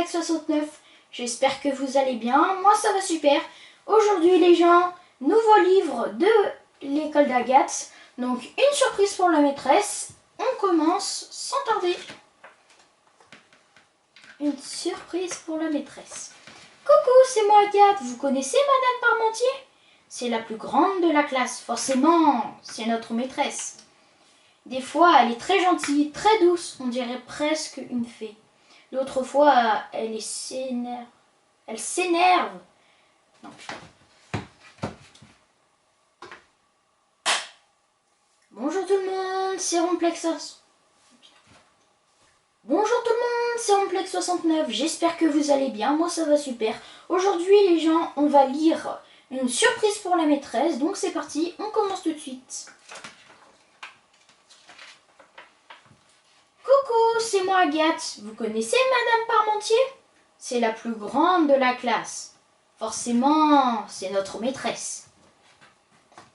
Simplex69. J'espère que vous allez bien. Moi, ça va super. Aujourd'hui, les gens, nouveau livre de l'école d'Agathe. Donc, une surprise pour la maîtresse. On commence sans tarder. Une surprise pour la maîtresse. Coucou, c'est moi Agathe. Vous connaissez Madame Parmentier? C'est la plus grande de la classe. Forcément, c'est notre maîtresse. Des fois, elle est très gentille, très douce. On dirait presque une fée. D'autres fois, elle s'énerve. Elle s'énerve. Bonjour tout le monde, c'est Romplex. Bonjour tout le monde, c'est Romplex69. J'espère que vous allez bien. Moi, ça va super. Aujourd'hui, les gens, on va lire une surprise pour la maîtresse. Donc, c'est parti. On commence tout de suite. Coucou, c'est moi Agathe. Vous connaissez Madame Parmentier? C'est la plus grande de la classe. Forcément, c'est notre maîtresse.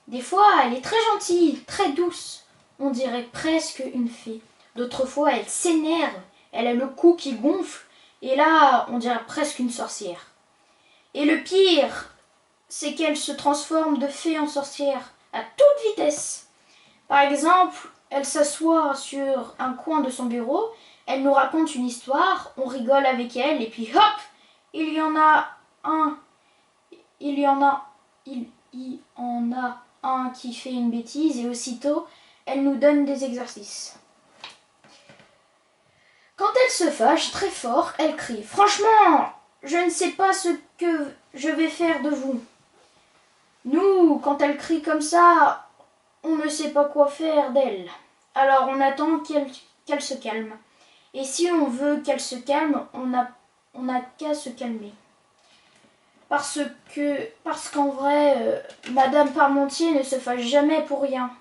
Des fois, elle est très gentille, très douce. On dirait presque une fée. D'autres fois, elle s'énerve. Elle a le cou qui gonfle. Et là, on dirait presque une sorcière. Et le pire, c'est qu'elle se transforme de fée en sorcière à toute vitesse. Par exemple, elle s'assoit sur un coin de son bureau. Elle nous raconte une histoire. On rigole avec elle. Et puis hop, il y en a un qui fait une bêtise et aussitôt, elle nous donne des exercices. Quand elle se fâche très fort, elle crie « Franchement, je ne sais pas ce que je vais faire de vous. » Nous, quand elle crie comme ça, on ne sait pas quoi faire d'elle. Alors on attend qu'elle se calme. Et si on veut qu'elle se calme, on n'a qu'à se calmer. Parce qu'en vrai, Madame Parmentier ne se fâche jamais pour rien.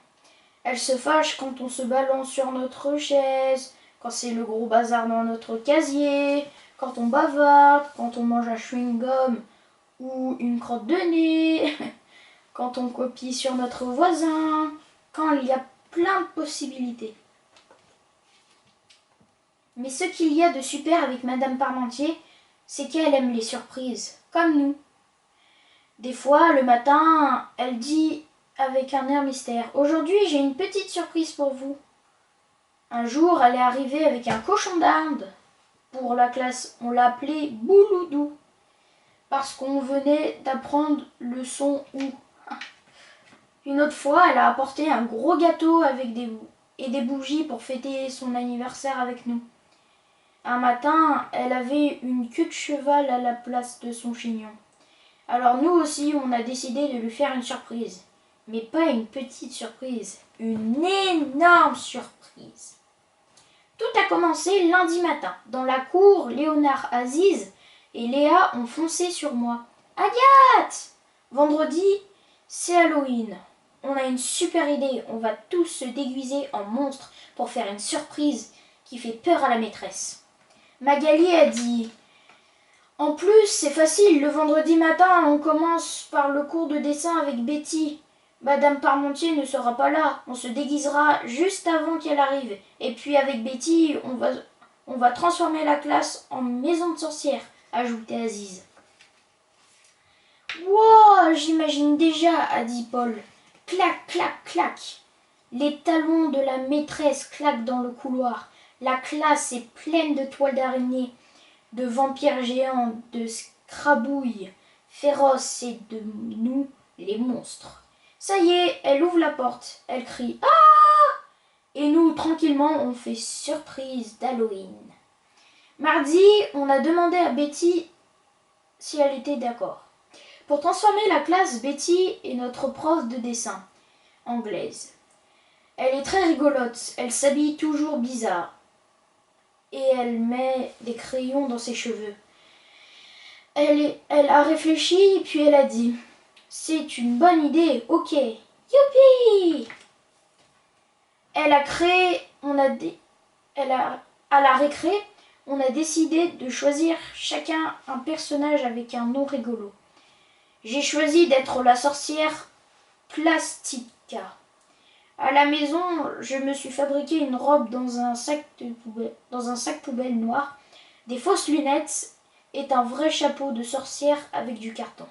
Elle se fâche quand on se balance sur notre chaise, quand c'est le gros bazar dans notre casier, quand on bavarde, quand on mange un chewing-gum ou une crotte de nez, quand on copie sur notre voisin, quand il y a plein de possibilités. Mais ce qu'il y a de super avec Madame Parmentier, c'est qu'elle aime les surprises, comme nous. Des fois, le matin, elle dit avec un air mystère « Aujourd'hui, j'ai une petite surprise pour vous. » Un jour, elle est arrivée avec un cochon d'Inde. Pour la classe, on l'appelait Bouloudou, parce qu'on venait d'apprendre le son OU. Une autre fois, elle a apporté un gros gâteau avec des bougies pour fêter son anniversaire avec nous. Un matin, elle avait une queue de cheval à la place de son chignon. Alors nous aussi, on a décidé de lui faire une surprise. Mais pas une petite surprise, une énorme surprise. Tout a commencé lundi matin. Dans la cour, Léonard, Aziz et Léa ont foncé sur moi. « Agathe! Vendredi, c'est Halloween. On a une super idée. On va tous se déguiser en monstres pour faire une surprise qui fait peur à la maîtresse. » Magali a dit « En plus, c'est facile. Le vendredi matin, on commence par le cours de dessin avec Betty. Madame Parmentier ne sera pas là. On se déguisera juste avant qu'elle arrive. Et puis avec Betty, on va transformer la classe en maison de sorcière, » ajoutait Aziz. « Wow, j'imagine déjà, » a dit Paul. Clac, clac, clac. Les talons de la maîtresse claquent dans le couloir. La classe est pleine de toiles d'araignée, de vampires géants, de scrabouilles féroces et de nous, les monstres. Ça y est, elle ouvre la porte. Elle crie « Ah !» Et nous, tranquillement, on fait surprise d'Halloween. Mardi, on a demandé à Betty si elle était d'accord. Pour transformer la classe, Betty est notre prof de dessin, anglaise. Elle est très rigolote, elle s'habille toujours bizarre. Et elle met des crayons dans ses cheveux. Elle a réfléchi, puis elle a dit « C'est une bonne idée, ok, youpi !» À la récré, on a décidé de choisir chacun un personnage avec un nom rigolo. J'ai choisi d'être la sorcière Plastica. À la maison, je me suis fabriqué une robe dans un sac poubelle noir, des fausses lunettes est un vrai chapeau de sorcière avec du carton.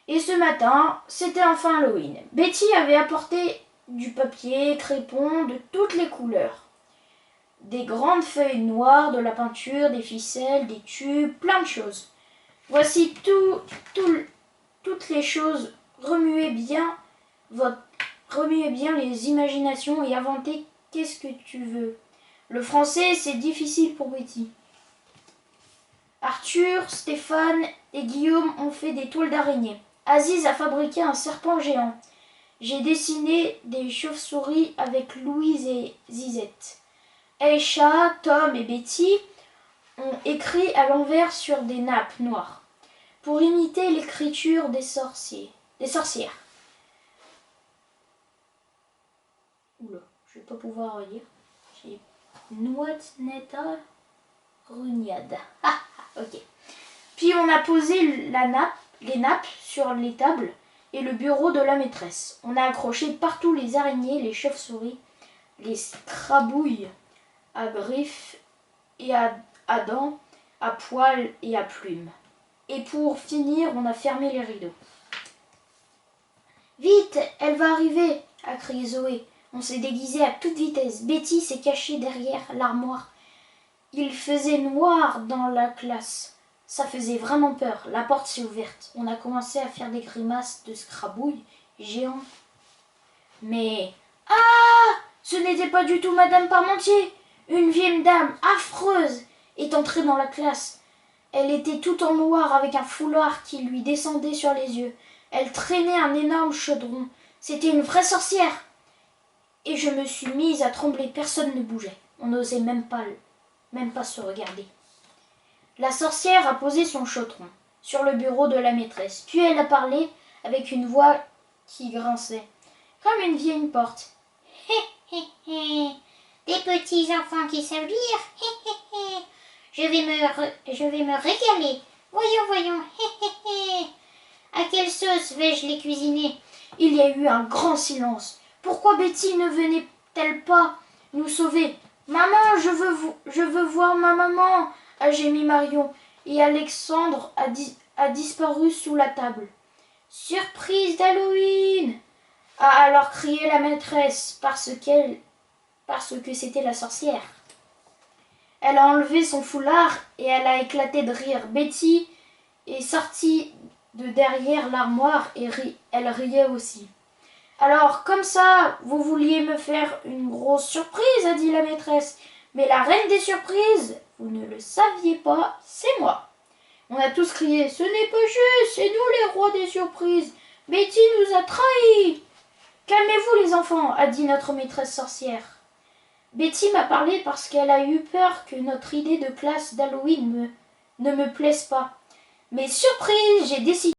Et ce matin, c'était enfin Halloween. Betty avait apporté du papier crépon de toutes les couleurs. Des grandes feuilles noires, de la peinture, des ficelles, des tubes, plein de choses. Voici toutes les choses. Remuez bien les imaginations et inventez qu'est-ce que tu veux. Le français, c'est difficile pour Betty. Arthur, Stéphane et Guillaume ont fait des toiles d'araignée. Aziz a fabriqué un serpent géant. J'ai dessiné des chauves-souris avec Louise et Zizette. Aïcha, Tom et Betty ont écrit à l'envers sur des nappes noires pour imiter l'écriture des sorcières. Oula, je vais pas pouvoir lire. J'ai Nouatneta Rugnad. Ah, ok. Puis on a posé les nappes sur les tables et le bureau de la maîtresse. On a accroché partout les araignées, les chauves-souris, les crabouilles à griffes et à dents, à poils et à plumes. Et pour finir, on a fermé les rideaux. Vite, elle va arriver, a crié Zoé. On s'est déguisé à toute vitesse. Betty s'est cachée derrière l'armoire. Il faisait noir dans la classe. Ça faisait vraiment peur. La porte s'est ouverte. On a commencé à faire des grimaces de scrabouille géants. Mais... Ah! Ce n'était pas du tout Madame Parmentier. Une vieille dame affreuse est entrée dans la classe. Elle était toute en noir avec un foulard qui lui descendait sur les yeux. Elle traînait un énorme chaudron. C'était une vraie sorcière. Et je me suis mise à trembler. Personne ne bougeait. On n'osait même pas se regarder. La sorcière a posé son chaudron sur le bureau de la maîtresse. Puis elle a parlé avec une voix qui grinçait, comme une vieille porte. Hé, hé, hé. Des petits enfants qui savent lire. Hé, hé, hé. Je vais me régaler. Voyons. Hé, hé, hé. À quelle sauce vais-je les cuisiner? Il y a eu un grand silence. Pourquoi Betty ne venait-elle pas nous sauver? Maman, je veux voir ma maman, a gémi Marion, et Alexandre a disparu sous la table. Surprise d'Halloween, a alors crié la maîtresse parce que c'était la sorcière. Elle a enlevé son foulard et elle a éclaté de rire. Betty est sortie de derrière l'armoire et elle riait aussi. Alors, comme ça, vous vouliez me faire une grosse surprise, a dit la maîtresse. Mais la reine des surprises, vous ne le saviez pas, c'est moi. On a tous crié, ce n'est pas juste, c'est nous les rois des surprises. Betty nous a trahis. Calmez-vous les enfants, a dit notre maîtresse sorcière. Betty m'a parlé parce qu'elle a eu peur que notre idée de classe d'Halloween ne me plaise pas. Mais surprise, j'ai décidé